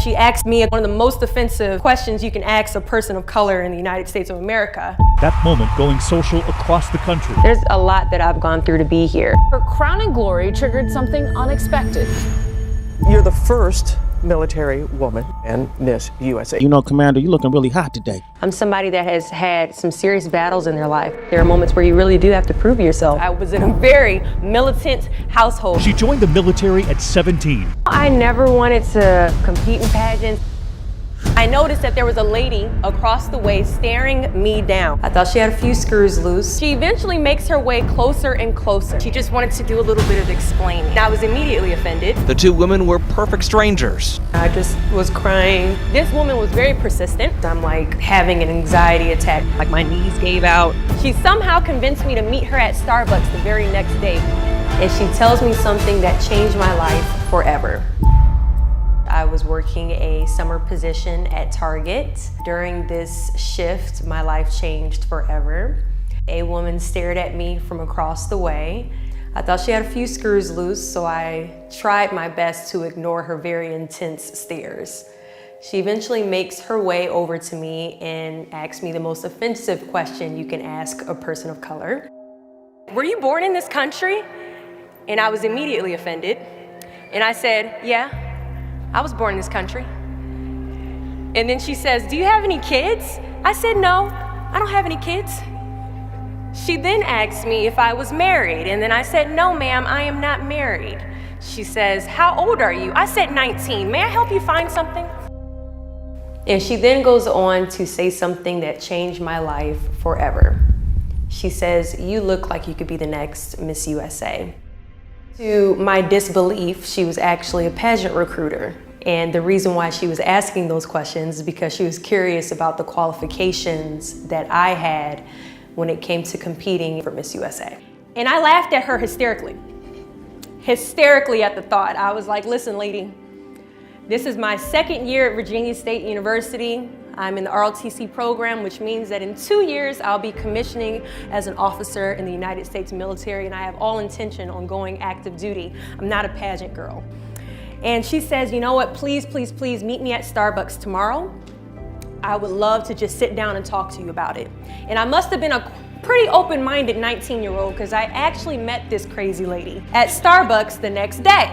she asked me one of the most offensive questions you can ask a person of color in the United States of America. That moment going social across the country. There's a lot that I've gone through to be here. Her crowning glory triggered something unexpected. You're the first military woman in Miss USA. You know, Commander, you're looking really hot today. I'm somebody that has had some serious battles in their life. There are moments where you really do have to prove yourself. I was in a very militant household. She joined the military at 17. I never wanted to compete in pageants. I noticed that there was a lady across the way staring me down. I thought she had a few screws loose. She eventually makes her way closer and closer. She just wanted to do a little bit of explaining. I was immediately offended. The two women were perfect strangers. I just was crying. This woman was very persistent. I'm like having an anxiety attack, like my knees gave out. She somehow convinced me to meet her at Starbucks the very next day. And she tells me something that changed my life forever. I was working a summer position at Target. During this shift, my life changed forever. A woman stared at me from across the way. I thought she had a few screws loose, so I tried my best to ignore her very intense stares. She eventually makes her way over to me and asks me the most offensive question you can ask a person of color. "Were you born in this country?" And I was immediately offended. And I said, "Yeah. I was born in this country." And then she says, "Do you have any kids?" I said, "No, I don't have any kids." She then asked me if I was married, and then I said, "No, ma'am, I am not married." She says, "How old are you?" I said, 19. "May I help you find something?" And she then goes on to say something that changed my life forever. She says, "You look like you could be the next Miss USA." To my disbelief, she was actually a pageant recruiter. And the reason why she was asking those questions is because she was curious about the qualifications that I had when it came to competing for Miss USA. And I laughed at her hysterically at the thought. I was like, "Listen, lady, this is my second year at Virginia State University. I'm in the ROTC program, which means that in 2 years, I'll be commissioning as an officer in the United States military, and I have all intention on going active duty. I'm not a pageant girl." And she says, "You know what, please, please, please meet me at Starbucks tomorrow. I would love to just sit down and talk to you about it." And I must have been a pretty open-minded 19-year-old because I actually met this crazy lady at Starbucks the next day.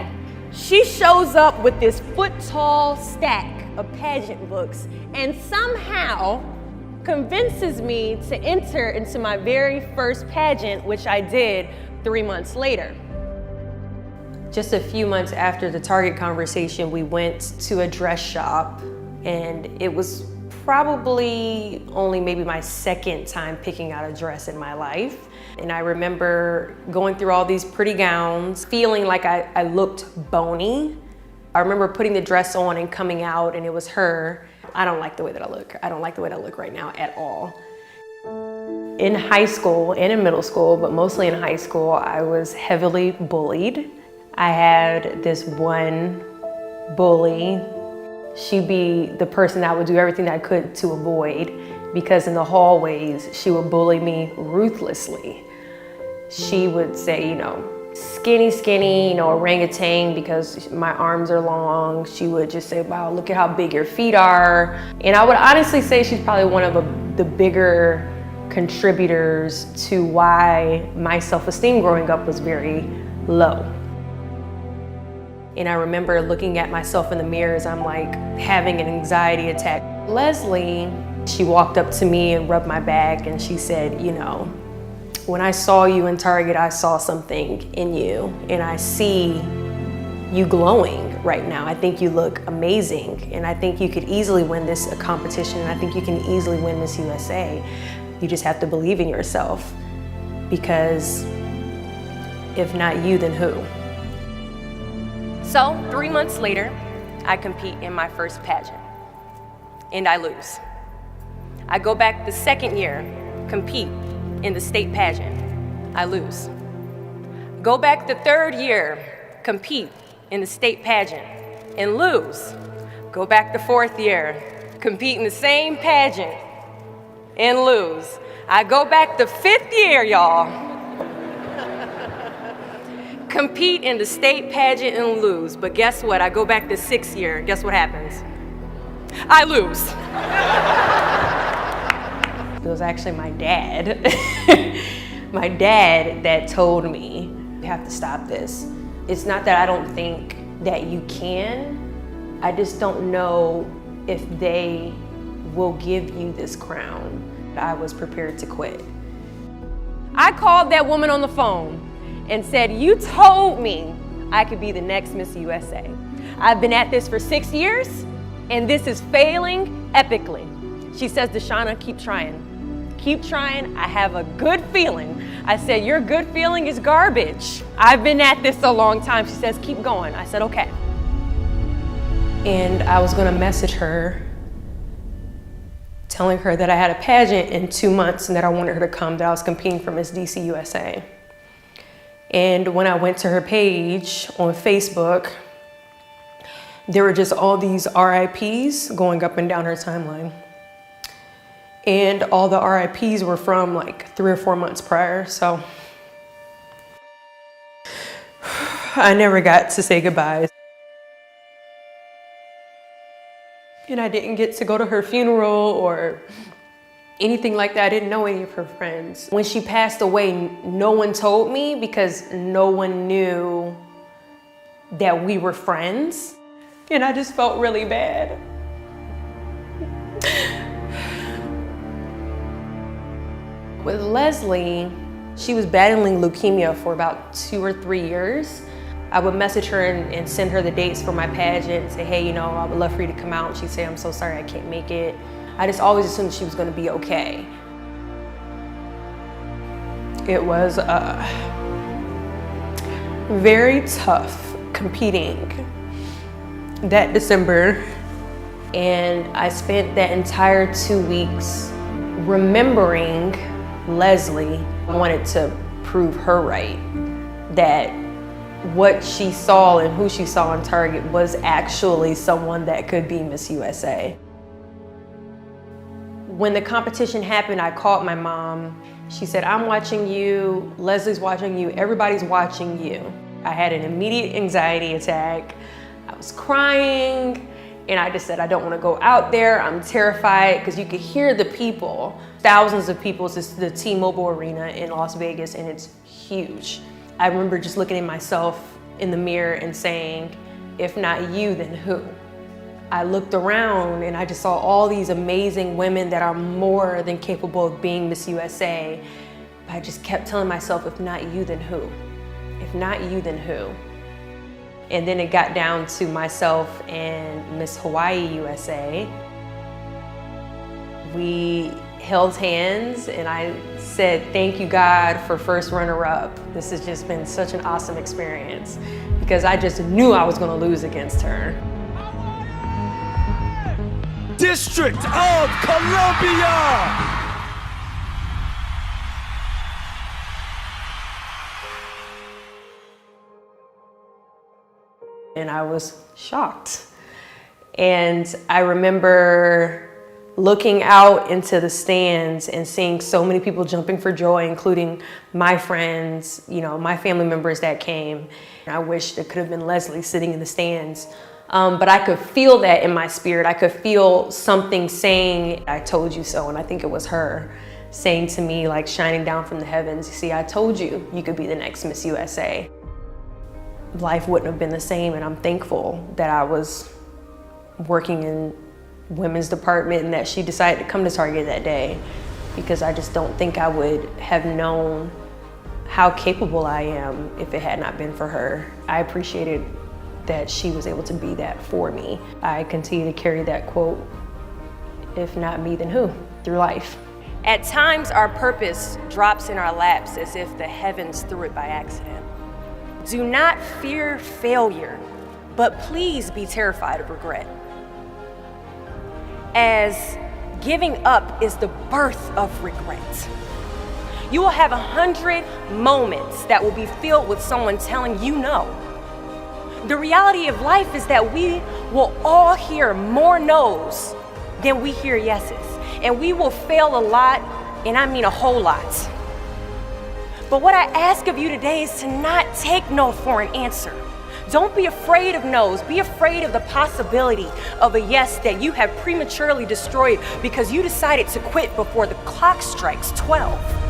She shows up with this foot-tall stack of pageant books and somehow convinces me to enter into my very first pageant, which I did 3 months later. Just a few months after the Target conversation, we went to a dress shop, and it was probably only maybe my second time picking out a dress in my life. And I remember going through all these pretty gowns, feeling like I looked bony. I remember putting the dress on and coming out, and it was her. I don't like the way that I look. I don't like the way that I look right now at all. In high school and in middle school, but mostly in high school, I was heavily bullied. I had this one bully. She'd be the person that I would do everything that I could to avoid, because in the hallways, she would bully me ruthlessly. She would say, you know, "Skinny, skinny, you know, orangutan," because my arms are long. She would just say, "Wow, look at how big your feet are." And I would honestly say she's probably one of the bigger contributors to why my self-esteem growing up was very low. And I remember looking at myself in the mirror as I'm like having an anxiety attack. Leslie, she walked up to me and rubbed my back, and she said, "You know, when I saw you in Target, I saw something in you, and I see you glowing right now. I think you look amazing, and I think you could easily win this competition, and I think you can easily win Miss USA. You just have to believe in yourself, because if not you, then who?" So 3 months later, I compete in my first pageant, and I lose. I go back the second year, compete in the state pageant. I lose. Go back the third year, compete in the state pageant, and lose. Go back the fourth year, compete in the same pageant, and lose. I go back the fifth year, y'all. Compete in the state pageant and lose. But guess what? I go back the sixth year. Guess what happens? I lose. It was actually my dad. My dad that told me, you have to stop this. It's not that I don't think that you can, I just don't know if they will give you this crown. I was prepared to quit. I called that woman on the phone and said, you told me I could be the next Miss USA. I've been at this for 6 years and this is failing epically. She says, Deshauna, keep trying. Keep trying, I have a good feeling. I said, your good feeling is garbage. I've been at this a long time. She says, keep going. I said, okay. And I was gonna message her, telling her that I had a pageant in 2 months and that I wanted her to come, that I was competing for Miss DC USA. And when I went to her page on Facebook, there were just all these RIPs going up and down her timeline. And all the RIPs were from like 3 or 4 months prior, so I never got to say goodbye. And I didn't get to go to her funeral or anything like that. I didn't know any of her friends. When she passed away, no one told me because no one knew that we were friends. And I just felt really bad. With Leslie, she was battling leukemia for about 2 or 3 years. I would message her and send her the dates for my pageant and say, hey, you know, I would love for you to come out. She'd say, I'm so sorry, I can't make it. I just always assumed she was gonna be okay. It was very tough competing that December. And I spent that entire 2 weeks remembering Leslie. I wanted to prove her right, that what she saw and who she saw on Target was actually someone that could be Miss USA. When the competition happened, I called my mom. She said, I'm watching you, Leslie's watching you, everybody's watching you. I had an immediate anxiety attack. I was crying. And I just said, I don't want to go out there. I'm terrified because you could hear the people, thousands of people. It's the T-Mobile Arena in Las Vegas and it's huge. I remember just looking at myself in the mirror and saying, if not you, then who? I looked around and I just saw all these amazing women that are more than capable of being Miss USA. But I just kept telling myself, if not you, then who? If not you, then who? And then it got down to myself and Miss Hawaii USA. We held hands and I said, thank you God for first runner-up. This has just been such an awesome experience because I just knew I was gonna lose against her. District of Columbia! And I was shocked. And I remember looking out into the stands and seeing so many people jumping for joy, including my friends, you know, my family members that came. And I wish it could have been Leslie sitting in the stands. But I could feel that in my spirit. I could feel something saying, I told you so. And I think it was her saying to me, like shining down from the heavens, you see, I told you you could be the next Miss USA. Life wouldn't have been the same, and I'm thankful that I was working in women's department and that she decided to come to Target that day, because I just don't think I would have known how capable I am if it had not been for her. I appreciated that she was able to be that for me. I continue to carry that quote, if not me, then who, through life. At times, our purpose drops in our laps as if the heavens threw it by accident. Do not fear failure, but please be terrified of regret. As giving up is the birth of regret. You will have 100 moments that will be filled with someone telling you no. The reality of life is that we will all hear more no's than we hear yeses. And we will fail a lot, and I mean a whole lot. But what I ask of you today is to not take no for an answer. Don't be afraid of no's. Be afraid of the possibility of a yes that you have prematurely destroyed because you decided to quit before the clock strikes 12.